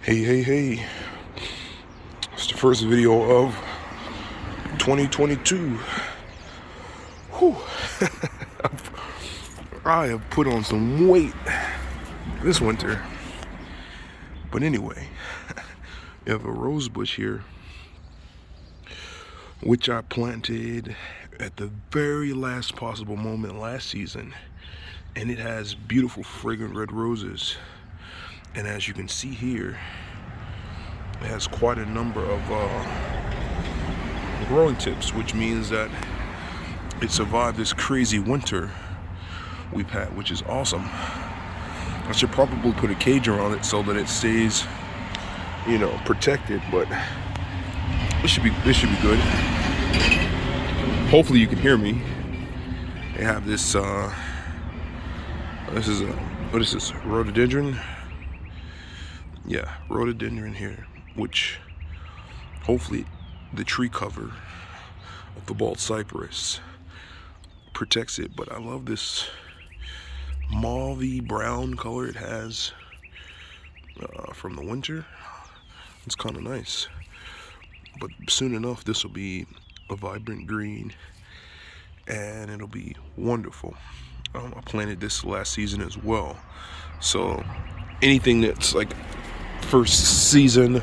Hey. It's the first video of 2022. Whew. I have put on some weight this winter. But anyway, you have a rose bush here, which I planted at the very last possible moment last season. And it has beautiful fragrant red roses. And as you can see here, it has quite a number of growing tips, which means that it survived this crazy winter we've had, which is awesome. I should probably put a cage around it so that it stays, protected, but this should be good. Hopefully you can hear me. They have this what is this, rhododendron? Yeah, rhododendron here, which hopefully the tree cover of the bald cypress protects it. But I love this mauvey brown color it has from the winter. It's kind of nice, but soon enough this will be a vibrant green and it'll be wonderful. I planted this last season as well, so anything that's like first season,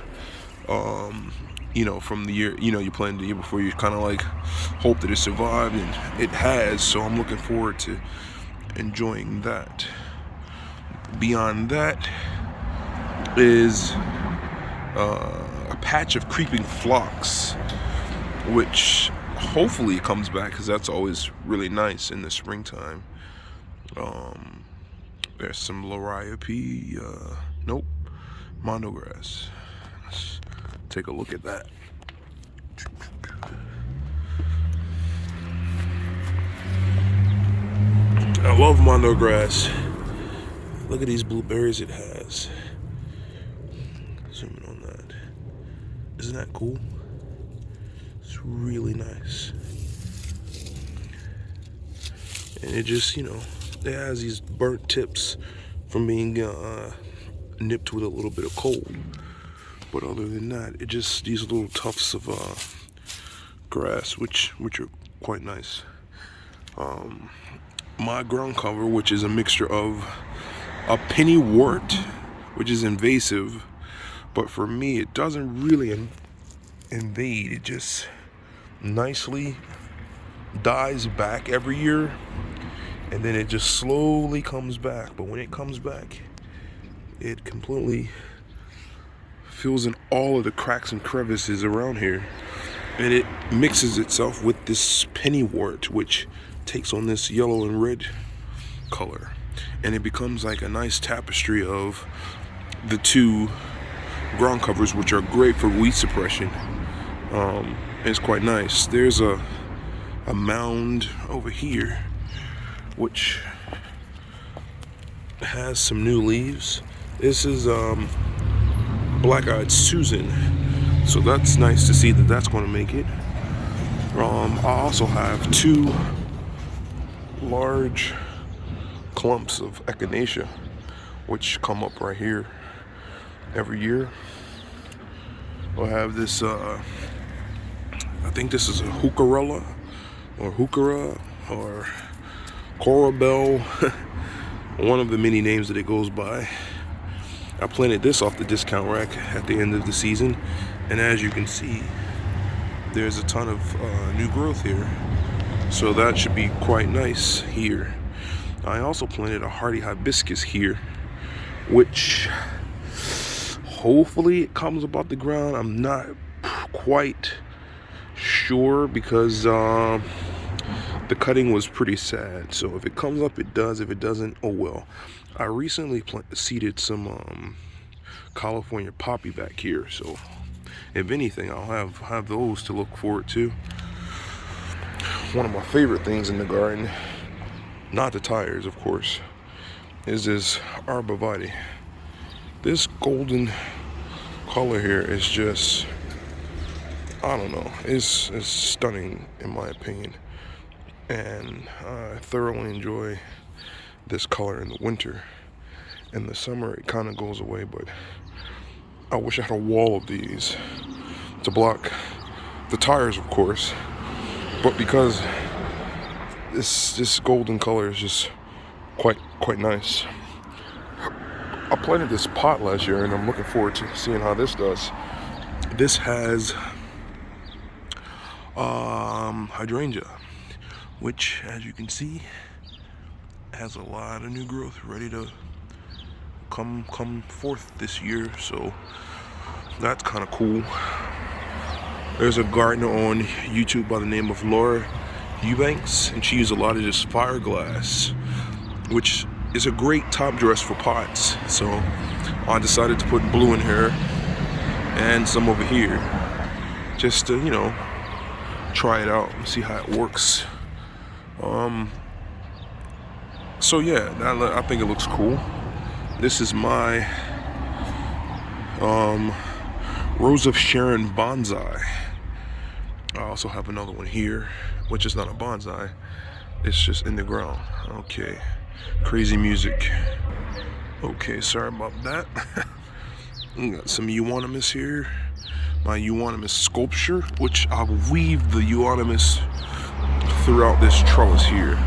from the year, you planted the year before, you kind of like hope that it survived, and it has, so I'm looking forward to enjoying that. Beyond that is a patch of creeping phlox, which hopefully comes back, because that's always really nice in the springtime. There's some liriope, nope, mondo grass. Let's take a look at that. I love mondo grass. Look at these blueberries it has. Zoom in on that. Isn't that cool? It's really nice. And it just, it has these burnt tips from being nipped with a little bit of cold. But other than that, it just these little tufts of grass, which are quite nice. My ground cover, which is a mixture of a pennywort, which is invasive, but for me it doesn't really invade. It just nicely dies back every year, and then it just slowly comes back. But when it comes back, it completely fills in all of the cracks and crevices around here, and it mixes itself with this pennywort, which takes on this yellow and red color, and it becomes like a nice tapestry of the two ground covers, which are great for weed suppression. It's quite nice. There's a mound over here which has some new leaves. This is black-eyed Susan, so that's nice to see that that's going to make it. I also have two large clumps of echinacea which come up right here every year. I'll have this I think this is a heucherella or heuchera or corabelle, one of the many names that it goes by. I planted this off the discount rack at the end of the season, and as you can see, there's a ton of new growth here, so that should be quite nice here. I also planted a hardy hibiscus here, which hopefully it comes up off the ground. I'm not quite sure, because the cutting was pretty sad, so if it comes up it does, if it doesn't, oh well. I recently seeded some California poppy back here, so if anything I'll have those to look forward to. One of my favorite things in the garden, not the tires of course, is this arborvitae. This golden color here is just, I don't know, it's stunning in my opinion, and I thoroughly enjoy this color in the winter. In the summer it kind of goes away, but I wish I had a wall of these to block the tires, of course, but because this golden color is just quite nice. I planted this pot last year, and I'm looking forward to seeing how this does. This has hydrangea, which, as you can see, has a lot of new growth ready to come forth this year, so that's kind of cool. There's a gardener on YouTube by the name of Laura Eubanks, and she used a lot of this fiberglass, which is a great top dress for pots. So I decided to put blue in here and some over here, just to, you know, try it out and see how it works. So yeah, I think it looks cool. This is my Rose of Sharon bonsai. I also have another one here, which is not a bonsai. It's just in the ground. Okay, crazy music. Okay, sorry about that. We got some euonymus here. My euonymus sculpture, which I'll weave the euonymus throughout this trellis here.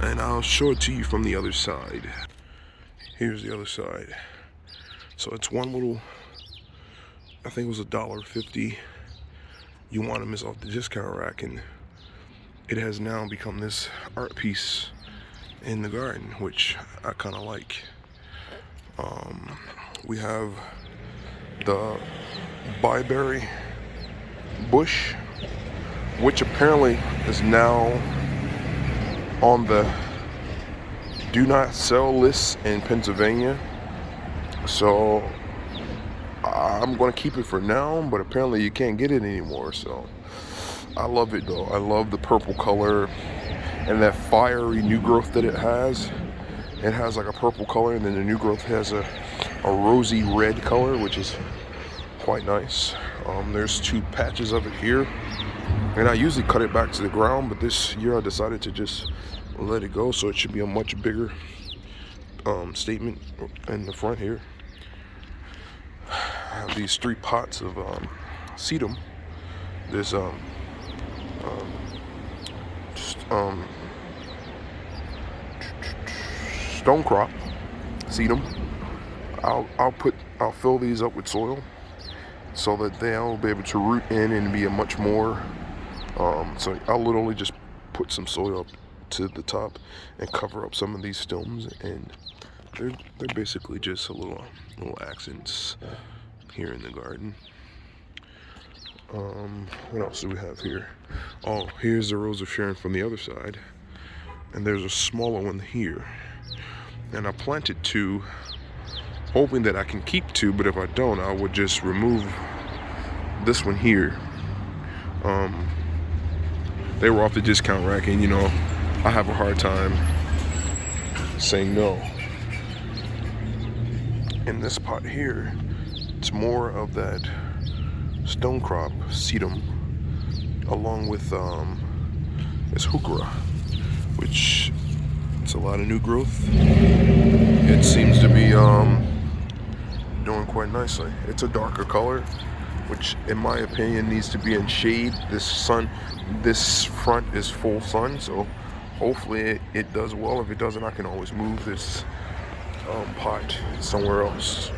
And I'll show it to you from the other side. Here's the other side. So it's one little, I think it was $1.50 euonymus off the discount rack, and it has now become this art piece in the garden, which I kind of like. We have the bayberry bush, which apparently is now on the do not sell list in Pennsylvania. So I'm gonna keep it for now, but apparently you can't get it anymore. So I love it though. I love the purple color and that fiery new growth that it has. It has like a purple color, and then the new growth has a rosy red color, which is quite nice. There's 2 patches of it here, and I usually cut it back to the ground, but this year I decided to just let it go, so it should be a much bigger statement in the front here. I have these 3 pots of sedum. There's stone crop sedum. I'll fill these up with soil so that they'll be able to root in and be a much more so I'll literally just put some soil up to the top and cover up some of these stems, and they're basically just a little accents here in the garden. What else do we have here? Oh, here's the Rose of Sharon from the other side, and there's a smaller one here, and I planted 2 hoping that I can keep 2, but if I don't, I would just remove this one here. They were off the discount rack, and you know, I have a hard time saying no. In this pot here, it's more of that stone crop sedum along with this heuchera, which it's a lot of new growth. It seems to be doing quite nicely. It's a darker color, which in my opinion needs to be in shade. This front is full sun, so hopefully it does well. If it doesn't, I can always move this pot somewhere else.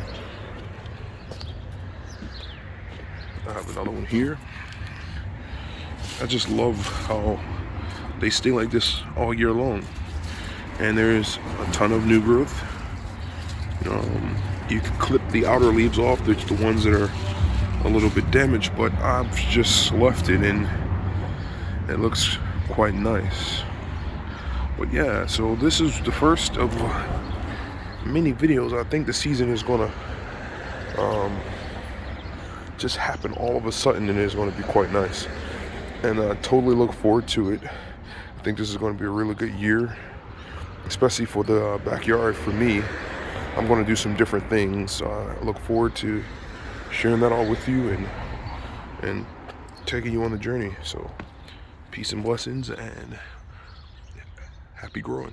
I have another one here. I just love how they stay like this all year long, and there's a ton of new growth. You can clip the outer leaves off, the ones that are a little bit damaged, but I've just left it, and it looks quite nice. But yeah, so this is the first of many videos. I think the season is gonna just happen all of a sudden, and it's going to be quite nice, and I totally look forward to it. I think this is going to be a really good year, especially for the backyard. For me, I'm going to do some different things. I look forward to sharing that all with you and taking you on the journey. So peace and blessings, and happy growing.